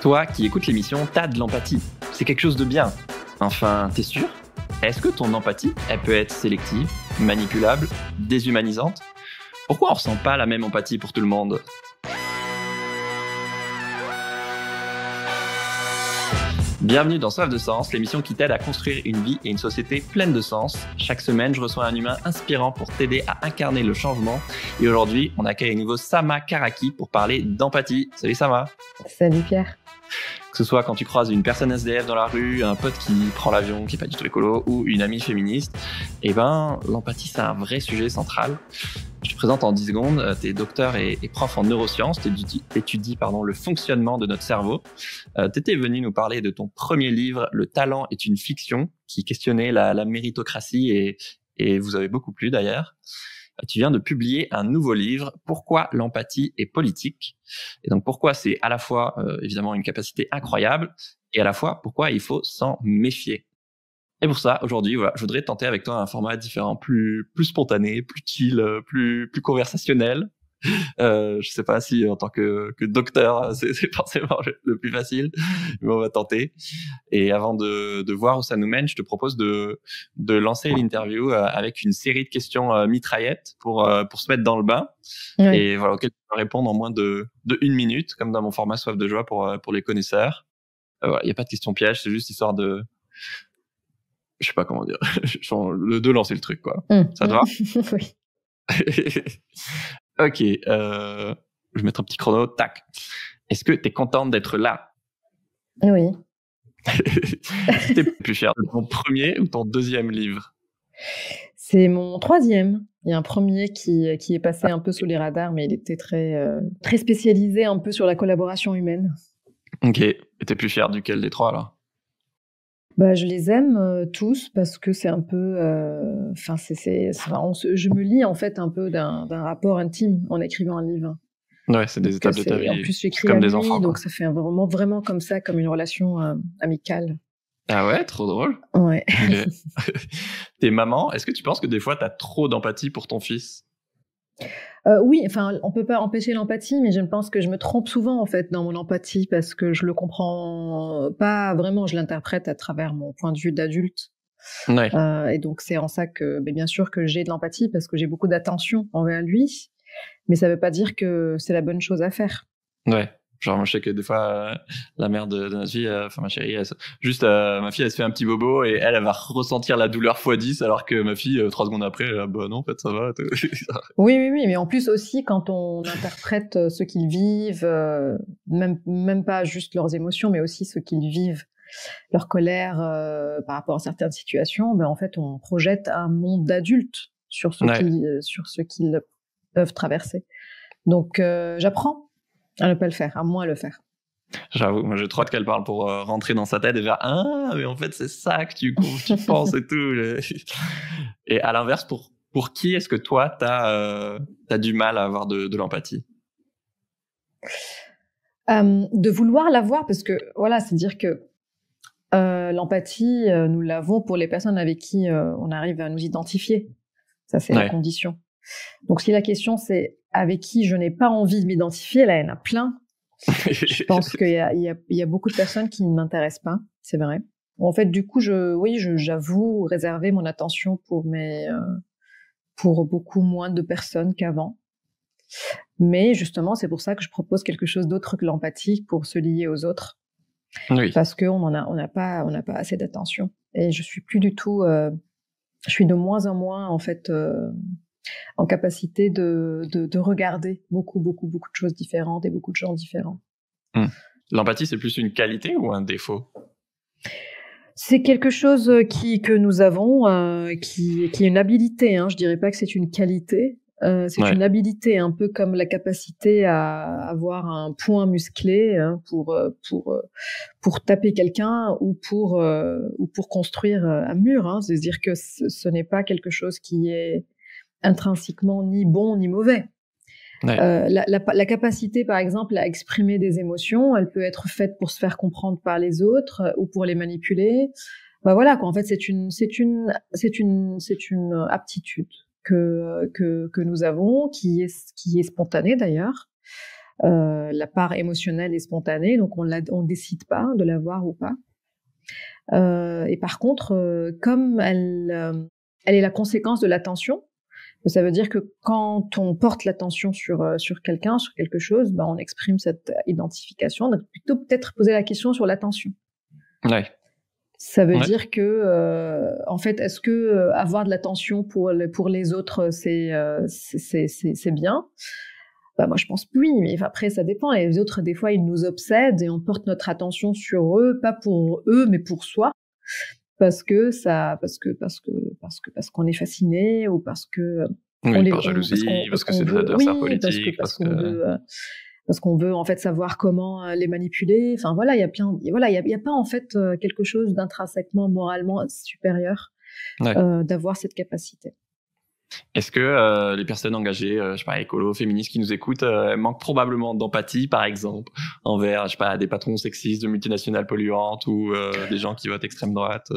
Toi qui écoutes l'émission, t'as de l'empathie. C'est quelque chose de bien. Enfin, t'es sûr? Est-ce que ton empathie, elle peut être sélective, manipulable, déshumanisante? Pourquoi on ressent pas la même empathie pour tout le monde? Bienvenue dans Soif de Sens, l'émission qui t'aide à construire une vie et une société pleine de sens. Chaque semaine, je reçois un humain inspirant pour t'aider à incarner le changement. Et aujourd'hui, on accueille à nouveau Sama Karaki pour parler d'empathie. Salut Sama. Salut Pierre. Que ce soit quand tu croises une personne SDF dans la rue, un pote qui prend l'avion, qui est pas du tout écolo, ou une amie féministe, l'empathie, c'est un vrai sujet central. Je te présente en 10 secondes. Tu es docteur et prof en neurosciences. Tu étudies le fonctionnement de notre cerveau. Tu étais venu nous parler de ton premier livre, Le talent est une fiction, qui questionnait la méritocratie et vous avez beaucoup plu d'ailleurs. Tu viens de publier un nouveau livre, Pourquoi l'empathie est politique. Et donc pourquoi c'est à la fois évidemment une capacité incroyable et à la fois pourquoi il faut s'en méfier. Et pour ça, aujourd'hui, je voudrais tenter avec toi un format différent, plus spontané, plus chill, plus conversationnel. Je sais pas si en tant que docteur, c'est forcément le plus facile, mais on va tenter. Et avant de voir où ça nous mène, je te propose de lancer l'interview avec une série de questions mitraillettes pour se mettre dans le bain. Oui. Et voilà, auxquelles tu peux répondre en moins de 1 minute, comme dans mon format Soif de joie pour les connaisseurs. Il y a pas de questions pièges, c'est juste histoire de, je sais pas comment dire, de lancer le truc, quoi. Ça te va? Oui. Ok, je vais mettre un petit chrono, tac. Est-ce que t'es contente d'être là? Oui. T'es plus fière de ton premier ou ton deuxième livre? C'est mon troisième. Il y a un premier qui est passé un peu sous les radars, mais il était très spécialisé un peu sur la collaboration humaine. Ok, et t'es plus fière duquel des trois, alors? Je les aime tous parce que c'est un peu, je me lis en fait un peu d'un rapport intime en écrivant un livre. Ouais, c'est des étapes de ta vie. En plus, j'écris comme à des nuit, enfants, donc ça fait vraiment comme ça, comme une relation amicale. Ah ouais, trop drôle. Ouais. Okay. T'es maman, est-ce que tu penses que des fois t'as trop d'empathie pour ton fils? Oui, enfin, on peut pas empêcher l'empathie, mais je pense que je me trompe souvent en fait dans mon empathie parce que je le comprends pas vraiment, je l'interprète à travers mon point de vue d'adulte. Ouais. Et donc c'est en ça que, bien sûr que j'ai de l'empathie parce que j'ai beaucoup d'attention envers lui, mais ça veut pas dire que c'est la bonne chose à faire. Ouais. Genre, moi, je sais que des fois, la mère de notre fille, ma chérie, ma fille, elle se fait un petit bobo et elle va ressentir la douleur x10, alors que ma fille, 3 secondes après, non, en fait, ça va. Oui, mais en plus aussi, quand on interprète ce qu'ils vivent, même pas juste leurs émotions, mais aussi ce qu'ils vivent, leur colère par rapport à certaines situations, en fait, on projette un monde d'adultes sur ce qu'ils peuvent traverser. Donc, j'apprends à ne pas le faire, à moins le faire. J'avoue, moi j'ai trop hâte qu'elle parle pour rentrer dans sa tête et faire mais en fait c'est ça que tu penses et tout. Et à l'inverse, pour qui est-ce que toi t'as du mal à avoir de l'empathie? De vouloir l'avoir, parce que voilà, c'est-à-dire que l'empathie, nous l'avons pour les personnes avec qui on arrive à nous identifier. Ça, c'est la condition. Donc si la question c'est avec qui je n'ai pas envie de m'identifier, là il y en a plein. Je pense qu'il y a beaucoup de personnes qui ne m'intéressent pas, c'est vrai. En fait, du coup, j'avoue réserver mon attention pour beaucoup moins de personnes qu'avant. Mais justement, c'est pour ça que je propose quelque chose d'autre que l'empathie pour se lier aux autres. Oui. Parce qu'on n'a pas assez d'attention. Et je suis plus du tout, je suis de moins en moins en fait en capacité de regarder beaucoup de choses différentes et beaucoup de gens différents. L'empathie, c'est plus une qualité ou un défaut? C'est quelque chose que nous avons, qui est une habilité. Je dirais pas que c'est une qualité. C'est une habilité, un peu comme la capacité à avoir un poing musclé pour taper quelqu'un ou pour construire un mur. C'est-à-dire que ce n'est pas quelque chose qui est intrinsèquement ni bon ni mauvais. La capacité, par exemple, à exprimer des émotions, elle peut être faite pour se faire comprendre par les autres ou pour les manipuler. Voilà, quoi. En fait, c'est une aptitude que nous avons, qui est spontanée d'ailleurs, la part émotionnelle et spontanée, donc on décide pas de l'avoir ou pas. Et par contre, comme elle est la conséquence de l'attention, ça veut dire que quand on porte l'attention sur quelqu'un, sur quelque chose, ben on exprime cette identification. Donc plutôt peut-être poser la question sur l'attention. Ouais. Ça veut dire que, en fait, est-ce que avoir de l'attention pour les autres, c'est bien? Bah moi je pense que oui, mais après ça dépend. Les autres, des fois, ils nous obsèdent et on porte notre attention sur eux, pas pour eux, mais pour soi, parce qu'on est fasciné ou parce que par jalousie, parce que c'est des adversaires politiques, parce qu'on veut en fait savoir comment les manipuler. Enfin voilà, il y a pas en fait quelque chose d'intrinsèquement moralement supérieur d'avoir cette capacité. Est-ce que les personnes engagées, je sais pas, écolo, féministes qui nous écoutent, manquent probablement d'empathie, par exemple, envers, je sais pas, des patrons sexistes de multinationales polluantes ou des gens qui votent extrême droite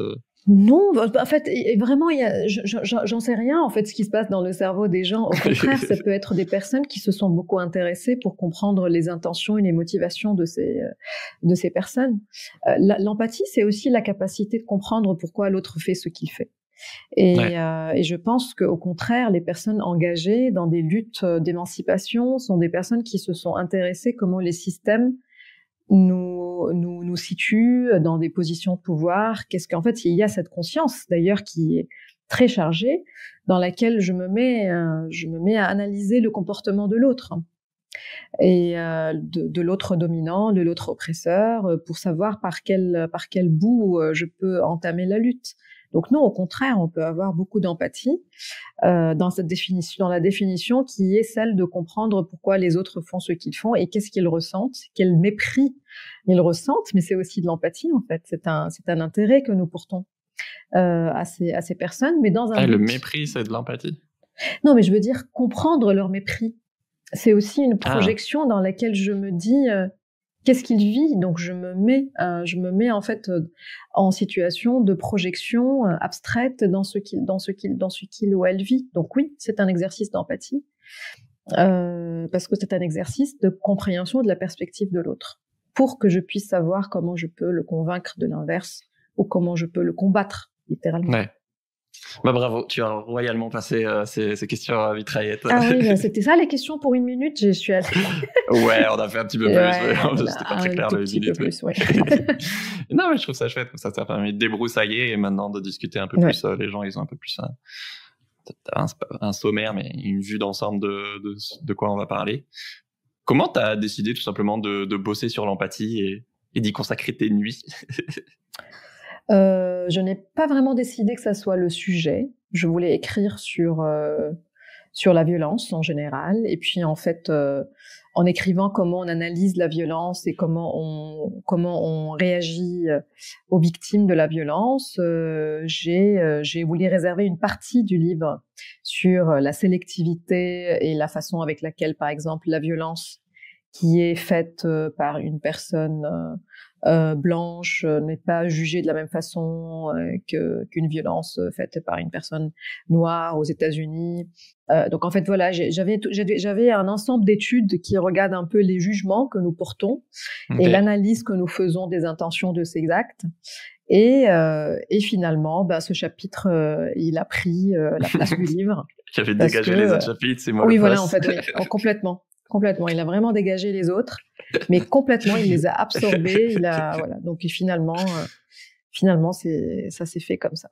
Non, en fait, vraiment, j'en sais rien, en fait, ce qui se passe dans le cerveau des gens. Au contraire, ça peut être des personnes qui se sont beaucoup intéressées pour comprendre les intentions et les motivations de ces personnes. L'empathie, c'est aussi la capacité de comprendre pourquoi l'autre fait ce qu'il fait. Et je pense qu'au contraire, les personnes engagées dans des luttes d'émancipation sont des personnes qui se sont intéressées comment les systèmes nous situent dans des positions de pouvoir. Qu'est-ce qu'en fait, il y a cette conscience d'ailleurs qui est très chargée, dans laquelle je me mets à analyser le comportement de l'autre et de l'autre dominant, de l'autre oppresseur, pour savoir par quel bout je peux entamer la lutte. Donc non, au contraire, on peut avoir beaucoup d'empathie dans la définition qui est celle de comprendre pourquoi les autres font ce qu'ils font et qu'est-ce qu'ils ressentent, quel mépris ils ressentent, mais c'est aussi de l'empathie en fait. C'est un intérêt que nous portons à ces personnes, mais dans un le mépris, c'est de l'empathie. Non, mais je veux dire comprendre leur mépris. C'est aussi une projection dans laquelle je me dis qu'est-ce qu'il vit, donc je me mets en fait en situation de projection abstraite dans ce qu'il ou elle vit. Donc oui, c'est un exercice d'empathie parce que c'est un exercice de compréhension de la perspective de l'autre, pour que je puisse savoir comment je peux le convaincre de l'inverse ou comment je peux le combattre littéralement. Ouais. Bah bravo, tu as royalement passé ces questions à mitraillette. Ah oui, bah c'était ça les questions pour 1 minute, je suis allée. Ouais, on a fait un petit peu plus, c'était pas très clair le minute. Plus, ouais. Non, mais je trouve ça chouette, ça permet de débroussailler et maintenant de discuter un peu plus. Les gens, ils ont un peu plus un sommaire, mais une vue d'ensemble de quoi on va parler. Comment t'as décidé tout simplement de bosser sur l'empathie et d'y consacrer tes nuits? Je n'ai pas vraiment décidé que ça soit le sujet. Je voulais écrire sur la violence en général, et puis en fait, en écrivant comment on analyse la violence et comment on réagit aux victimes de la violence, j'ai voulu réserver une partie du livre sur la sélectivité et la façon avec laquelle, par exemple, la violence qui est faite par une personne blanche n'est pas jugée de la même façon qu'une violence faite par une personne noire aux États-Unis. Donc en fait voilà, j'avais un ensemble d'études qui regardent un peu les jugements que nous portons et l'analyse que nous faisons des intentions de ces actes. Et finalement, ce chapitre, il a pris la place du livre. J'avais dégagé les autres chapitres, c'est moi. Oui, voilà, en fait, oui, complètement. Il a vraiment dégagé les autres, mais complètement, il les a absorbés. Voilà. Donc finalement, ça s'est fait comme ça.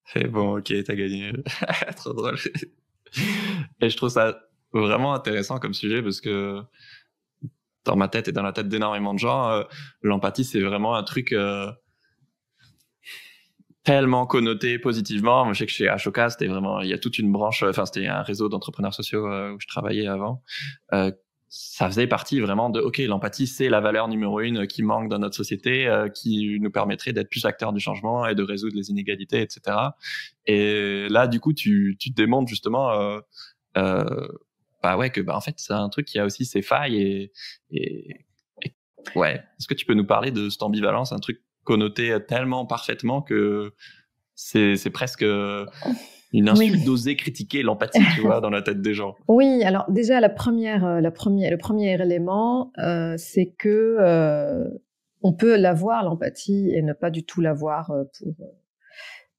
C'est bon, ok, t'as gagné. Trop drôle. Et je trouve ça vraiment intéressant comme sujet parce que dans ma tête et dans la tête d'énormément de gens, l'empathie, c'est vraiment un truc tellement connoté positivement. Moi, je sais que chez Ashoka, c'était vraiment, il y a toute une branche, c'était un réseau d'entrepreneurs sociaux où je travaillais avant. Ça faisait partie vraiment de, ok, l'empathie, c'est la valeur numéro 1 qui manque dans notre société, qui nous permettrait d'être plus acteurs du changement et de résoudre les inégalités, etc. Et là, du coup, tu démontres justement, en fait, c'est un truc qui a aussi ses failles ouais. Est-ce que tu peux nous parler de cette ambivalence, un truc connoté tellement parfaitement que c'est presque une insulte d'oser critiquer l'empathie, tu vois, dans la tête des gens. Oui, alors déjà, le premier élément, c'est que on peut l'avoir, l'empathie, et ne pas du tout l'avoir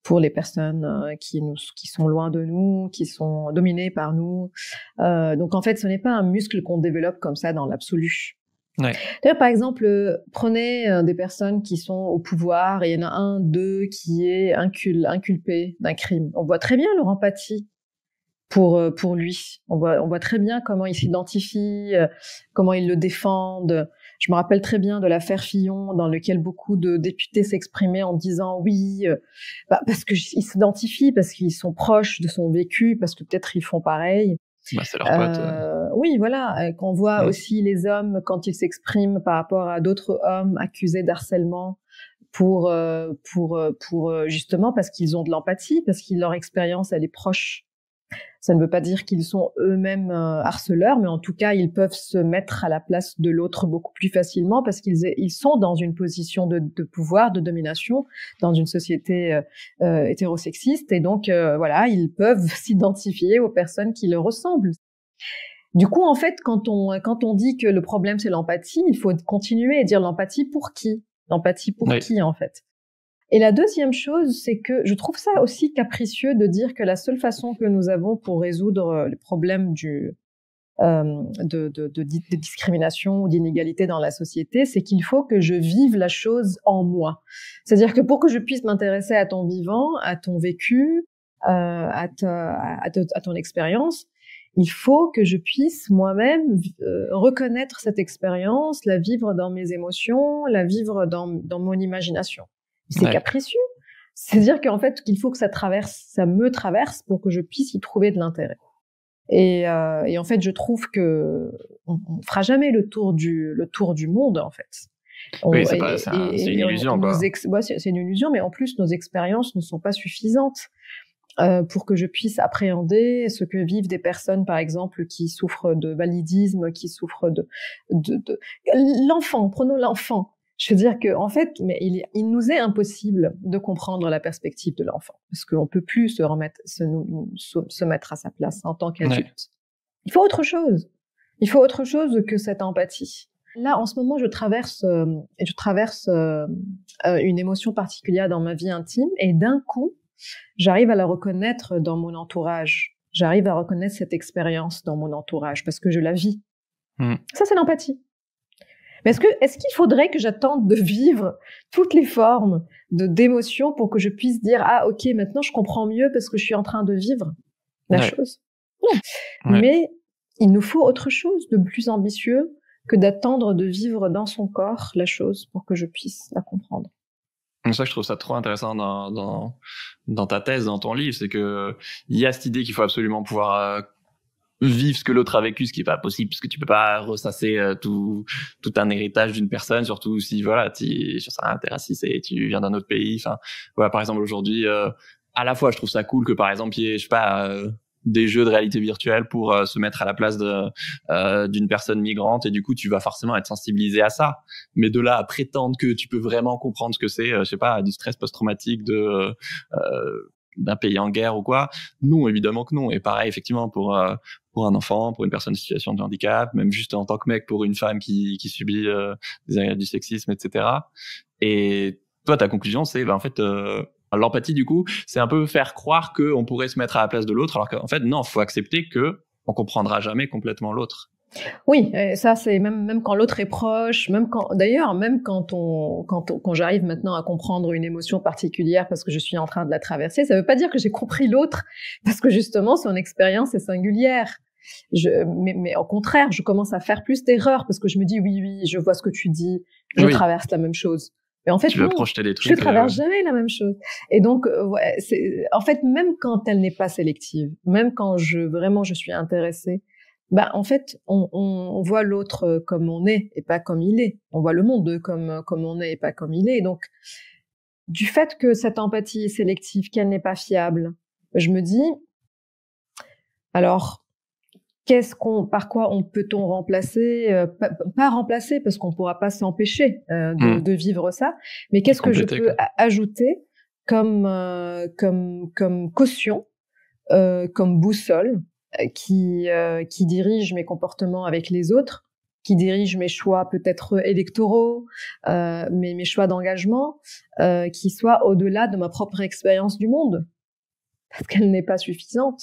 pour les personnes qui sont loin de nous, qui sont dominées par nous. Donc en fait, ce n'est pas un muscle qu'on développe comme ça dans l'absolu. Ouais. D'ailleurs, par exemple, prenez des personnes qui sont au pouvoir et il y en a un d'eux qui est inculpé d'un crime. On voit très bien leur empathie pour lui. On voit très bien comment ils s'identifient, comment ils le défendent. Je me rappelle très bien de l'affaire Fillon, dans lequel beaucoup de députés s'exprimaient en disant oui, parce qu'ils s'identifient, parce qu'ils sont proches de son vécu, parce que peut-être ils font pareil. C'est leur pote. Oui, voilà. Qu'on voit aussi les hommes quand ils s'expriment par rapport à d'autres hommes accusés d'harcèlement pour justement parce qu'ils ont de l'empathie, parce que leur expérience elle est proche. Ça ne veut pas dire qu'ils sont eux-mêmes harceleurs, mais en tout cas, ils peuvent se mettre à la place de l'autre beaucoup plus facilement parce qu'ils sont dans une position de pouvoir, de domination, dans une société hétérosexiste. Et donc, voilà, ils peuvent s'identifier aux personnes qui leur ressemblent. Du coup, en fait, quand on dit que le problème, c'est l'empathie, il faut continuer à dire l'empathie pour qui ? L'empathie pour qui, en fait ? Et la deuxième chose, c'est que je trouve ça aussi capricieux de dire que la seule façon que nous avons pour résoudre le problème de discrimination ou d'inégalité dans la société, c'est qu'il faut que je vive la chose en moi. C'est-à-dire que pour que je puisse m'intéresser à ton vivant, à ton vécu, à ton expérience, il faut que je puisse moi-même reconnaître cette expérience, la vivre dans mes émotions, la vivre dans mon imagination. C'est capricieux. C'est-à-dire qu'en fait, qu'il faut que ça me traverse pour que je puisse y trouver de l'intérêt. Et en fait, je trouve que on fera jamais le tour du monde, en fait. Oui, c'est une illusion, quoi. C'est une illusion, mais en plus, nos expériences ne sont pas suffisantes pour que je puisse appréhender ce que vivent des personnes, par exemple, qui souffrent de validisme, qui souffrent de l'enfant. Prenons l'enfant. Je veux dire que, en fait, mais il nous est impossible de comprendre la perspective de l'enfant, parce qu'on peut plus se mettre à sa place en tant qu'adulte. Ouais. Il faut autre chose. Il faut autre chose que cette empathie. Là, en ce moment, je traverse une émotion particulière dans ma vie intime, et d'un coup, j'arrive à la reconnaître dans mon entourage. J'arrive à reconnaître cette expérience dans mon entourage parce que je la vis. Ça, c'est l'empathie. Mais est-ce qu'il faudrait que j'attende de vivre toutes les formes d'émotions pour que je puisse dire ah ok, maintenant je comprends mieux parce que je suis en train de vivre la chose. Non. Mais il nous faut autre chose de plus ambitieux que d'attendre de vivre dans son corps la chose pour que je puisse la comprendre. C'est ça que je trouve ça trop intéressant dans ta thèse, dans ton livre, c'est que il y a cette idée qu'il faut absolument pouvoir vivre ce que l'autre a vécu, ce qui est pas possible, parce que tu peux pas ressasser tout un héritage d'une personne, surtout si voilà, t'es raciste et tu viens d'un autre pays. Enfin, voilà, par exemple aujourd'hui, à la fois je trouve ça cool que par exemple il y ait, je sais pas, des jeux de réalité virtuelle pour se mettre à la place d'une personne migrante, et du coup tu vas forcément être sensibilisé à ça. Mais de là à prétendre que tu peux vraiment comprendre ce que c'est, je sais pas, du stress post-traumatique d'un pays en guerre ou quoi, non, évidemment que non. Et pareil, effectivement, pour un enfant, pour une personne en situation de handicap, même juste en tant que mec, pour une femme qui subit du sexisme, etc. Et toi, ta conclusion, c'est en fait l'empathie, du coup, c'est un peu faire croire qu'on pourrait se mettre à la place de l'autre, alors qu'en fait, non, faut accepter que on comprendra jamais complètement l'autre. Oui, ça c'est même quand l'autre est proche, même quand j'arrive maintenant à comprendre une émotion particulière parce que je suis en train de la traverser, ça veut pas dire que j'ai compris l'autre parce que justement son expérience est singulière. Mais au contraire, je commence à faire plus d'erreurs parce que je me dis oui, je vois ce que tu dis, je traverse la même chose. Mais en fait, tu veux projeter des trucs, je traverse jamais la même chose. Et donc, en fait, même quand elle n'est pas sélective, même quand je suis intéressée, en fait, on voit l'autre comme on est et pas comme il est. On voit le monde comme on est et pas comme il est. Et donc, du fait que cette empathie est sélective, qu'elle n'est pas fiable, je me dis, alors, par quoi peut-on remplacer, pas remplacer parce qu'on pourra pas s'empêcher de vivre ça, mais qu'est-ce que je peux ajouter comme caution comme boussole qui dirige mes comportements avec les autres, qui dirige mes choix peut-être électoraux, mes choix d'engagement, qui soit au-delà de ma propre expérience du monde, parce qu'elle n'est pas suffisante.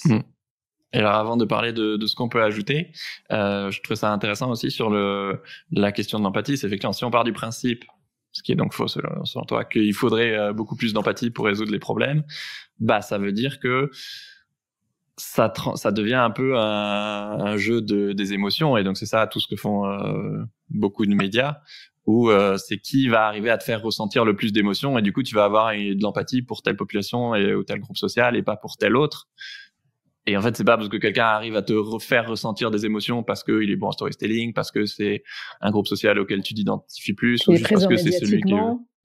Et alors, avant de parler de ce qu'on peut ajouter, je trouve ça intéressant aussi sur la question de l'empathie. C'est effectivement, si on part du principe, ce qui est donc faux selon toi, qu'il faudrait beaucoup plus d'empathie pour résoudre les problèmes, bah ça veut dire que ça devient un peu un jeu des émotions, et donc c'est ça tout ce que font beaucoup de médias, où c'est qui va arriver à te faire ressentir le plus d'émotions, et du coup tu vas avoir de l'empathie pour telle population ou tel groupe social et pas pour tel autre. Et en fait, c'est pas parce que quelqu'un arrive à te faire ressentir des émotions parce qu'il est bon en storytelling, parce que c'est un groupe social auquel tu t'identifies plus, ou juste parce que c'est celui qui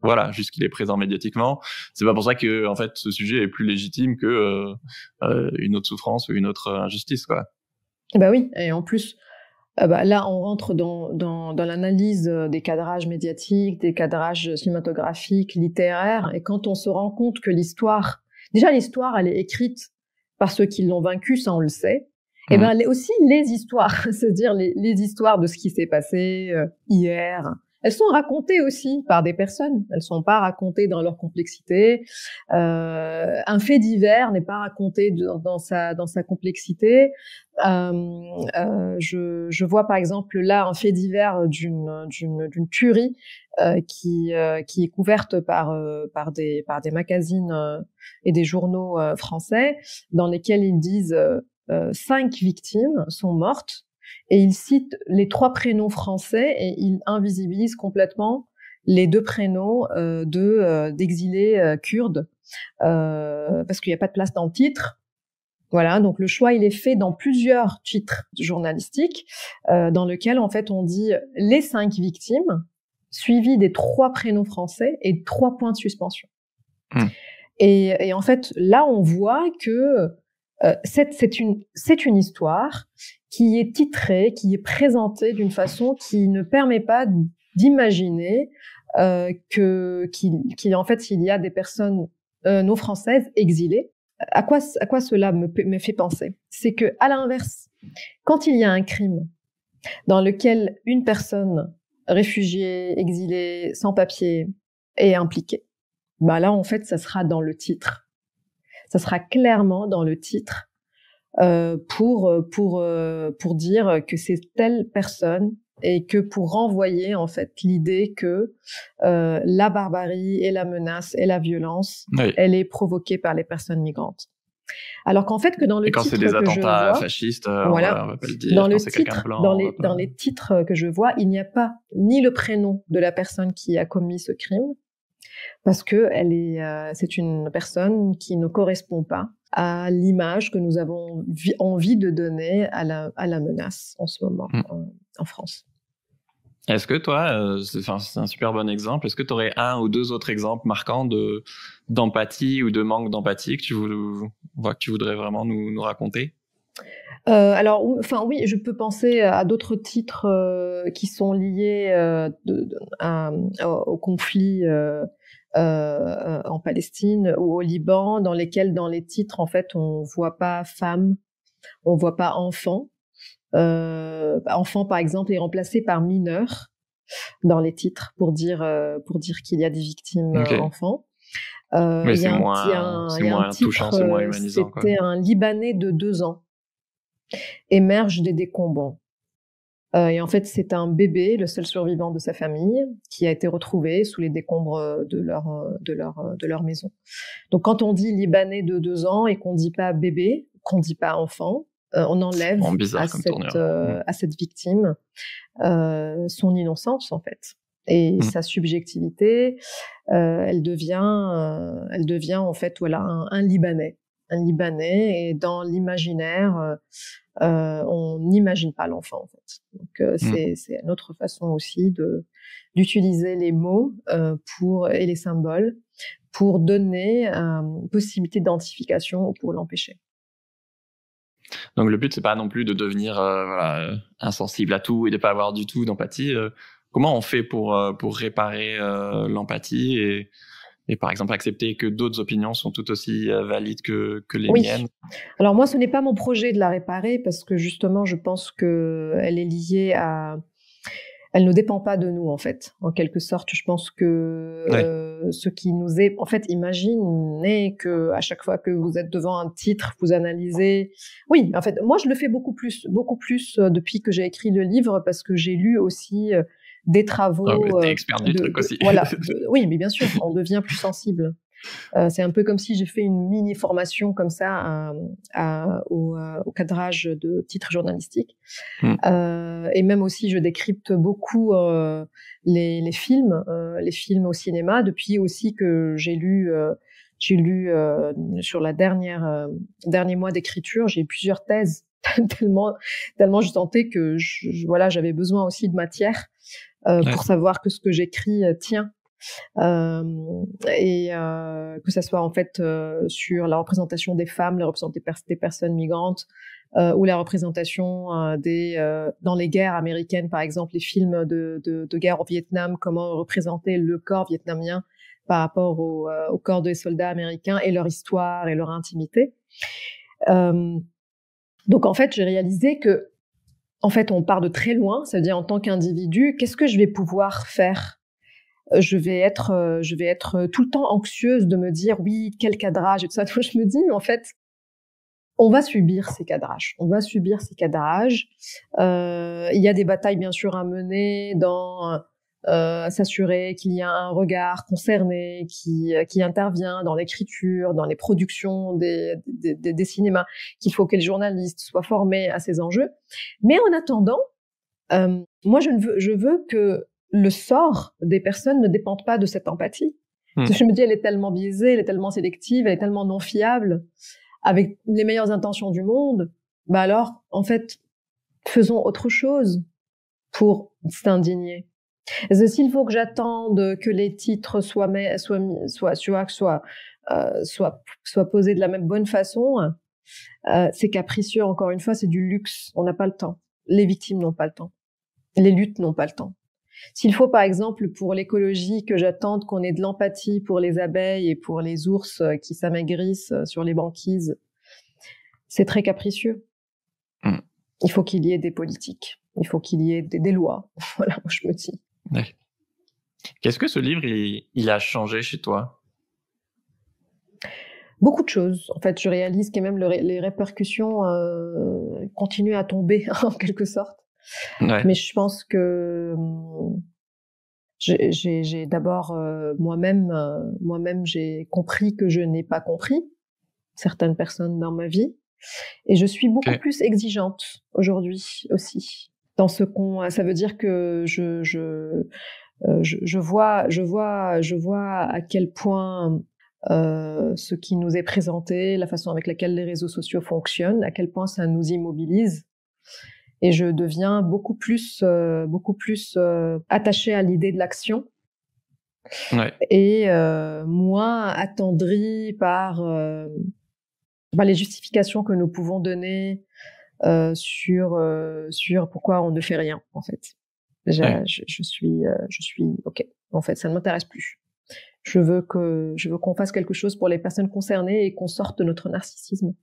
voilà, juste qu'il est présent médiatiquement. C'est pas pour ça que en fait ce sujet est plus légitime que une autre souffrance ou une autre injustice, quoi. Bah oui, et en plus là on rentre dans l'analyse des cadrages médiatiques, des cadrages cinématographiques, littéraires, et quand on se rend compte que l'histoire elle est écrite par ceux qui l'ont vaincu, ça on le sait. Et ben aussi les histoires, c'est-à-dire les histoires de ce qui s'est passé hier, elles sont racontées aussi par des personnes. Elles sont pas racontées dans leur complexité. Un fait divers n'est pas raconté dans sa complexité. Je vois par exemple là un fait divers d'une tuerie qui est couverte par des magazines et des journaux français, dans lesquels ils disent 5 victimes sont mortes, et ils citent les 3 prénoms français et ils invisibilisent complètement les 2 prénoms d'exilés kurdes, parce qu'il n'y a pas de place dans le titre. Voilà, donc le choix il est fait dans plusieurs titres journalistiques, dans lequel en fait on dit les 5 victimes suivi des 3 prénoms français et 3 points de suspension. Et en fait là on voit que c'est une histoire qui est titrée, qui est présentée d'une façon qui ne permet pas d'imaginer qu'il en fait il y a des personnes non françaises exilées. À quoi cela me fait penser? C'est que à l'inverse, quand il y a un crime dans lequel une personne réfugiée, exilée, sans papier est impliquée, bah là en fait ça sera dans le titre. Ça sera clairement dans le titre pour dire que c'est telle personne, et que pour renvoyer en fait l'idée que la barbarie et la menace et la violence, elle est provoquée par les personnes migrantes. Alors qu'en fait que dans le titre que je vois, et quand c'est des attentats fascistes, voilà, on va pas le dire. Dans le titre, dans les titres que je vois, il n'y a pas ni le prénom de la personne qui a commis ce crime, parce que c'est une personne qui ne correspond pas à l'image que nous avons envie de donner à la menace en ce moment en France. Est-ce que toi, c'est un super bon exemple, est-ce que tu aurais 1 ou 2 autres exemples marquants d'empathie ou de manque d'empathie que tu voudrais vraiment nous raconter? Alors, oui, je peux penser à d'autres titres qui sont liés au conflit en Palestine ou au Liban, dans lesquels, dans les titres, en fait, on voit pas femme, on voit pas enfant. Enfant, par exemple, est remplacé par mineur dans les titres pour dire qu'il y a des victimes enfants. Mais c'est moins touchant, c'est moins humanisant. C'était un Libanais de 2 ans émerge des décombres. Et en fait, c'est un bébé, le seul survivant de sa famille, qui a été retrouvé sous les décombres de leur maison. Donc, quand on dit Libanais de 2 ans et qu'on dit pas bébé, qu'on dit pas enfant, on enlève à cette victime son innocence, en fait, et sa subjectivité. Elle devient en fait un Libanais. Un Libanais, et dans l'imaginaire, on n'imagine pas l'enfant, en fait. Donc c'est une autre façon aussi d'utiliser les mots et les symboles pour donner une possibilité d'identification ou pour l'empêcher. Donc le but, c'est pas non plus de devenir insensible à tout et de pas avoir du tout d'empathie. Comment on fait pour réparer l'empathie et par exemple accepter que d'autres opinions sont tout aussi valides que les Oui. miennes. Alors moi, ce n'est pas mon projet de la réparer parce que justement, je pense qu'elle est liée à... Elle ne dépend pas de nous, en fait, en quelque sorte. Je pense que ce qui nous est... En fait, imaginez que à chaque fois que vous êtes devant un titre, vous analysez... Oui, en fait, moi, je le fais beaucoup plus depuis que j'ai écrit le livre parce que j'ai lu aussi des travaux... t'es expert du truc aussi. Voilà. Oui, mais bien sûr, on devient plus sensible. C'est un peu comme si j'ai fait une mini formation comme ça au cadrage de titres journalistiques. Et même aussi, je décrypte beaucoup les films au cinéma depuis aussi que j'ai lu sur la dernier mois d'écriture, j'ai eu plusieurs thèses tellement je sentais que voilà, j'avais besoin aussi de matière pour savoir que ce que j'écris tient. Que ça soit en fait sur la représentation des femmes, la représentation des personnes migrantes, ou la représentation dans les guerres américaines, par exemple, les films de guerre au Vietnam, comment représenter le corps vietnamien par rapport au corps des soldats américains et leur histoire et leur intimité. Donc en fait, j'ai réalisé que en fait, on part de très loin, c'est-à-dire en tant qu'individu, qu'est-ce que je vais pouvoir faire ? Je vais être tout le temps anxieuse de me dire oui, quel cadrage et tout ça. Donc, je me dis, en fait, on va subir ces cadrages. Il y a des batailles, bien sûr, à mener dans s'assurer qu'il y a un regard concerné qui intervient dans l'écriture, dans les productions des cinémas, qu'il faut que les journalistes soient formés à ces enjeux. Mais en attendant, moi, je veux que le sort des personnes ne dépende pas de cette empathie. Je me dis, elle est tellement biaisée, elle est tellement sélective, elle est tellement non fiable, avec les meilleures intentions du monde. Bah alors, en fait, faisons autre chose pour s'indigner. S'il faut que j'attende que les titres soient posés de la même bonne façon, c'est capricieux. Encore une fois, c'est du luxe. On n'a pas le temps. Les victimes n'ont pas le temps. Les luttes n'ont pas le temps. S'il faut, par exemple, pour l'écologie, que j'attende qu'on ait de l'empathie pour les abeilles et pour les ours qui s'amaigrissent sur les banquises, c'est très capricieux. Il faut qu'il y ait des politiques. Il faut qu'il y ait des lois. Voilà, moi, je me dis. Ouais. Qu'est-ce que ce livre, il a changé chez toi ? Beaucoup de choses. En fait, je réalise que même les répercussions continuent à tomber, en quelque sorte. Ouais. Mais je pense que j'ai d'abord moi-même j'ai compris que je n'ai pas compris certaines personnes dans ma vie, et je suis beaucoup plus exigeante aujourd'hui aussi dans ce ça veut dire que je vois à quel point ce qui nous est présenté, la façon avec laquelle les réseaux sociaux fonctionnent, à quel point ça nous immobilise. Et je deviens beaucoup plus attachée à l'idée de l'action, et moins attendrie par les justifications que nous pouvons donner sur pourquoi on ne fait rien, en fait. Je suis ok. En fait, ça ne m'intéresse plus. Je veux qu'on fasse quelque chose pour les personnes concernées et qu'on sorte de notre narcissisme,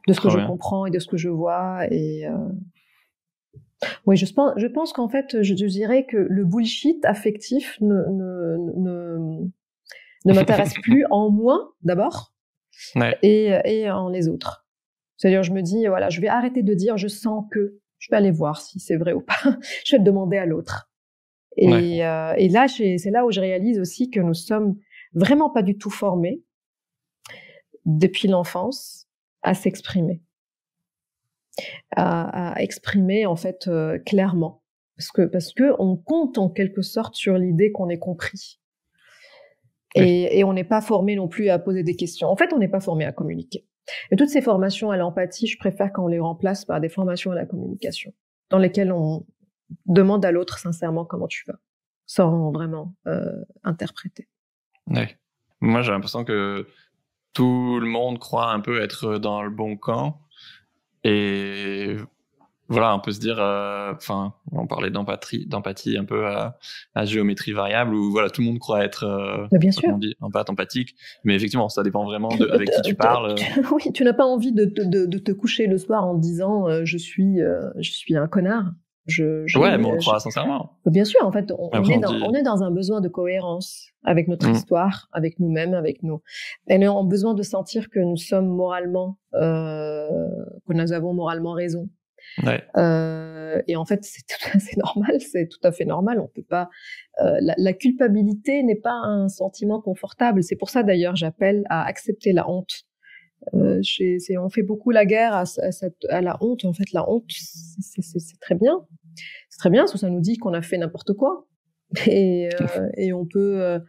de ce que je comprends et de ce que je vois. Et oui, je pense qu'en fait, je dirais que le bullshit affectif ne m'intéresse plus, en moi d'abord, et en les autres. C'est-à-dire, je me dis, voilà, je vais arrêter de dire je sens que, je vais aller voir si c'est vrai ou pas. Je vais le demander à l'autre. Et là, c'est là où je réalise aussi que nous sommes vraiment pas du tout formés depuis l'enfance à s'exprimer, à exprimer en fait clairement, parce que on compte en quelque sorte sur l'idée qu'on est compris, et on n'est pas formé non plus à poser des questions. En fait, on n'est pas formé à communiquer. Et toutes ces formations à l'empathie, je préfère qu'on les remplace par des formations à la communication, dans lesquelles on demande à l'autre sincèrement comment tu vas, sans vraiment interpréter. Ouais. Moi, j'ai l'impression que tout le monde croit un peu être dans le bon camp, et voilà, on peut se dire, enfin, on parlait d'empathie un peu à géométrie variable, où voilà, tout le monde croit être, Bien je sais pas comment sûr. on dit, empathique, mais effectivement, ça dépend vraiment de avec qui tu parles. Oui, tu n'as pas envie de te coucher le soir en te disant je suis un connard. Ouais, mais on le croit sincèrement. Bien sûr, en fait, Après, on on dit, est dans un besoin de cohérence avec notre mm, histoire, avec nous-mêmes, avec nous. Et nous avons besoin de sentir que nous sommes moralement, que nous avons moralement raison. ouais, Et en fait, c'est normal, c'est tout à fait normal. On peut pas. La culpabilité n'est pas un sentiment confortable. C'est pour ça d'ailleurs, j'appelle à accepter la honte. On fait beaucoup la guerre à la honte. En fait, la honte, c'est très bien. C'est très bien, parce que ça nous dit qu'on a fait n'importe quoi. Et on peut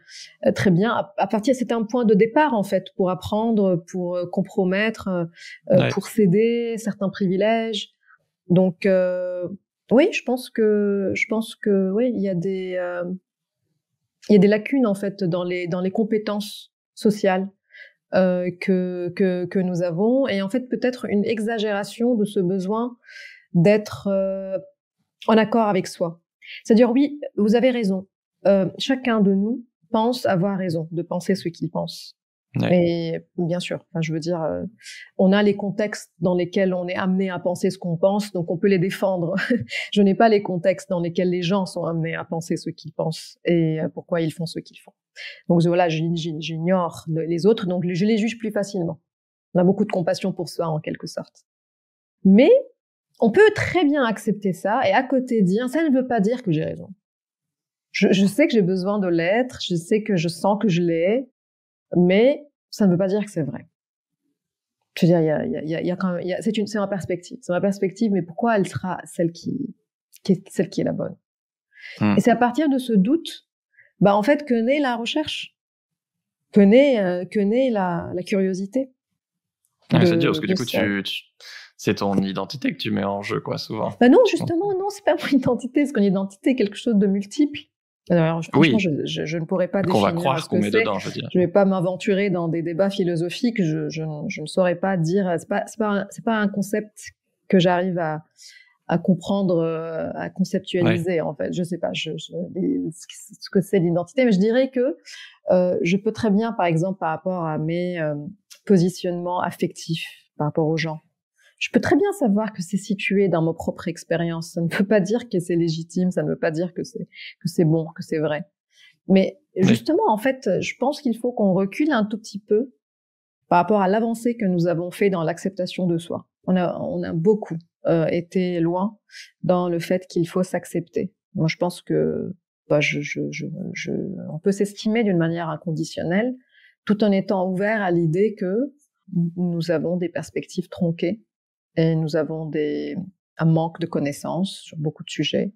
très bien, à partir, c'est un point de départ en fait pour apprendre, pour compromettre, ouais. pour céder certains privilèges. Donc oui, je pense que oui, il y a des lacunes en fait dans les compétences sociales que nous avons, et en fait peut-être une exagération de ce besoin d'être en accord avec soi. C'est-à-dire oui, vous avez raison. Chacun de nous pense avoir raison de penser ce qu'il pense. Ouais. Et bien sûr, enfin, je veux dire, on a les contextes dans lesquels on est amené à penser ce qu'on pense, donc on peut les défendre. Je n'ai pas les contextes dans lesquels les gens sont amenés à penser ce qu'ils pensent et pourquoi ils font ce qu'ils font. Donc voilà, j'ignore les autres, donc je les juge plus facilement. On a beaucoup de compassion pour soi, en quelque sorte. Mais on peut très bien accepter ça et à côté dire, ça ne veut pas dire que j'ai raison. Je sais que j'ai besoin de l'être, je sais que je sens que je l'ai, mais ça ne veut pas dire que c'est vrai. Je veux dire, il y a quand même, c'est ma perspective. C'est ma perspective, mais pourquoi elle sera celle qui est la bonne? Et c'est à partir de ce doute, bah, en fait, que naît la recherche, que naît la curiosité. Ouais, c'est dur, parce que du coup, c'est ton identité que tu mets en jeu, quoi, souvent. Bah non, justement, non, c'est pas mon identité, parce qu'une identité est quelque chose de multiple. Alors, franchement, Oui, je ne pourrais pas qu'on va définir croire ce qu'on que met c'est. dedans, je veux dire. Je vais pas m'aventurer dans des débats philosophiques. Je ne saurais pas dire. C'est pas un concept que j'arrive à comprendre, à conceptualiser, Ouais. en fait. Je sais pas ce que c'est l'identité, mais je dirais que je peux très bien, par exemple, par rapport à mes positionnements affectifs par rapport aux gens, je peux très bien savoir que c'est situé dans ma propre expérience. Ça ne veut pas dire que c'est légitime, ça ne veut pas dire que c'est bon, que c'est vrai. Mais justement, en fait, je pense qu'il faut qu'on recule un tout petit peu par rapport à l'avancée que nous avons fait dans l'acceptation de soi. On a beaucoup été loin dans le fait qu'il faut s'accepter. Moi, je pense que bah, on peut s'estimer d'une manière inconditionnelle, tout en étant ouvert à l'idée que nous avons des perspectives tronquées et nous avons un manque de connaissances sur beaucoup de sujets,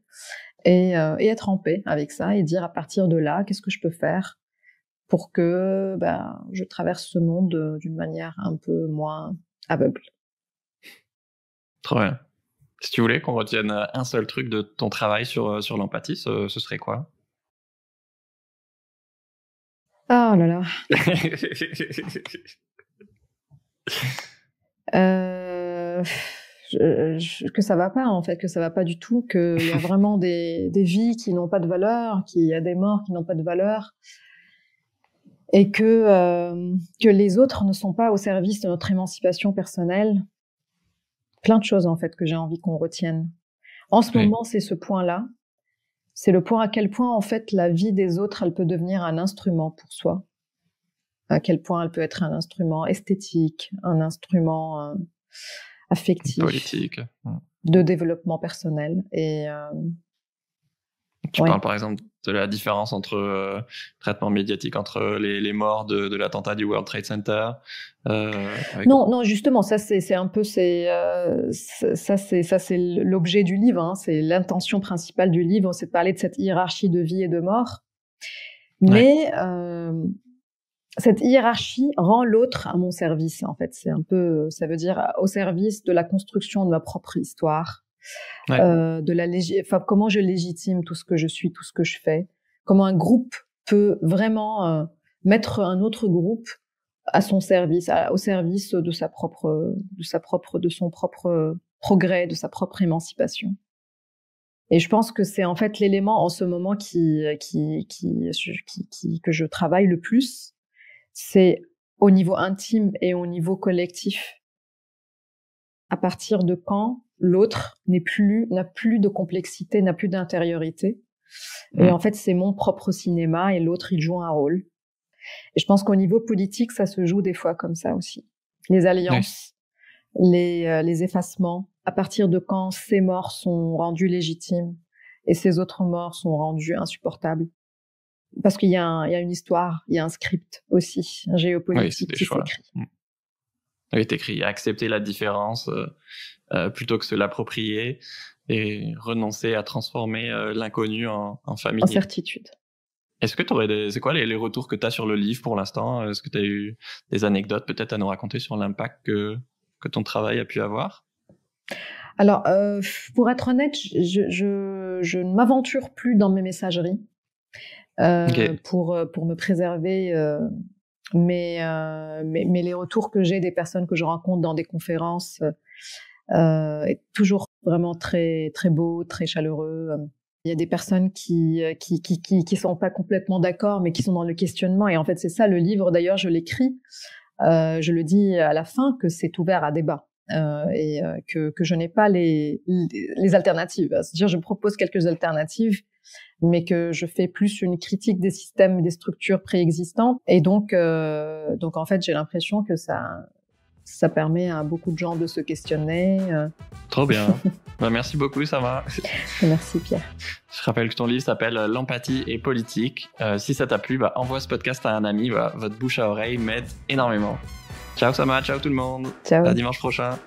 et être en paix avec ça et dire à partir de là, qu'est-ce que je peux faire pour que je traverse ce monde d'une manière un peu moins aveugle. Trop bien. Si tu voulais qu'on retienne un seul truc de ton travail sur l'empathie, ce serait quoi? Ah là là. Que ça va pas, en fait, que ça va pas du tout, qu'il y a vraiment des vies qui n'ont pas de valeur, qu'il y a des morts qui n'ont pas de valeur, et que les autres ne sont pas au service de notre émancipation personnelle. Plein de choses, en fait, que j'ai envie qu'on retienne. En ce moment, c'est ce point-là. C'est le point à quel point, en fait, la vie des autres, elle peut devenir un instrument pour soi. À quel point elle peut être un instrument esthétique, un instrument affectif, politique. de développement personnel. Et tu parles par exemple de la différence entre traitement médiatique entre les morts de l'attentat du World Trade Center. Non, justement, ça c'est un peu c'est l'objet du livre. Hein, c'est l'intention principale du livre, c'est de parler de cette hiérarchie de vie et de mort. Mais cette hiérarchie rend l'autre à mon service. En fait, c'est un peu, ça veut dire au service de la construction de ma propre histoire. Comment je légitime tout ce que je suis, tout ce que je fais, comment un groupe peut vraiment mettre un autre groupe à son service, au service de son propre progrès, de sa propre émancipation. Et je pense que c'est en fait l'élément en ce moment que je travaille le plus, c'est au niveau intime et au niveau collectif. À partir de quand l'autre n'a plus de complexité, n'a plus d'intériorité. Et en fait, c'est mon propre cinéma et l'autre, il joue un rôle. Et je pense qu'au niveau politique, ça se joue des fois comme ça aussi. Les alliances, les effacements, à partir de quand ces morts sont rendues légitimes et ces autres morts sont rendues insupportables. Parce qu'il y a une histoire, il y a un script aussi, un géopolitique qui s'écrit. Oui, t'écris accepter la différence plutôt que se l'approprier et renoncer à transformer l'inconnu en familier. En certitude. Est-ce que c'est quoi les retours que tu as sur le livre pour l'instant? Est-ce que tu as eu des anecdotes peut-être à nous raconter sur l'impact que ton travail a pu avoir? Alors, pour être honnête, je ne m'aventure plus dans mes messageries pour me préserver. Mais les retours que j'ai des personnes que je rencontre dans des conférences est toujours vraiment très très beau, très chaleureux. Il y a des personnes qui sont pas complètement d'accord, mais qui sont dans le questionnement. Et en fait, c'est ça le livre. D'ailleurs, je l'écris. Je le dis à la fin que c'est ouvert à débat. Que je n'ai pas les alternatives. C'est-à-dire, je propose quelques alternatives, mais que je fais plus une critique des systèmes et des structures préexistantes. Et donc en fait, j'ai l'impression que ça permet à beaucoup de gens de se questionner. Trop bien. Merci beaucoup, Sama. Merci, Pierre. Je rappelle que ton livre s'appelle « L'empathie et politique ». Si ça t'a plu, envoie ce podcast à un ami. Votre bouche à oreille m'aide énormément. Ciao, Sama. Ciao, tout le monde. Ciao. À dimanche prochain.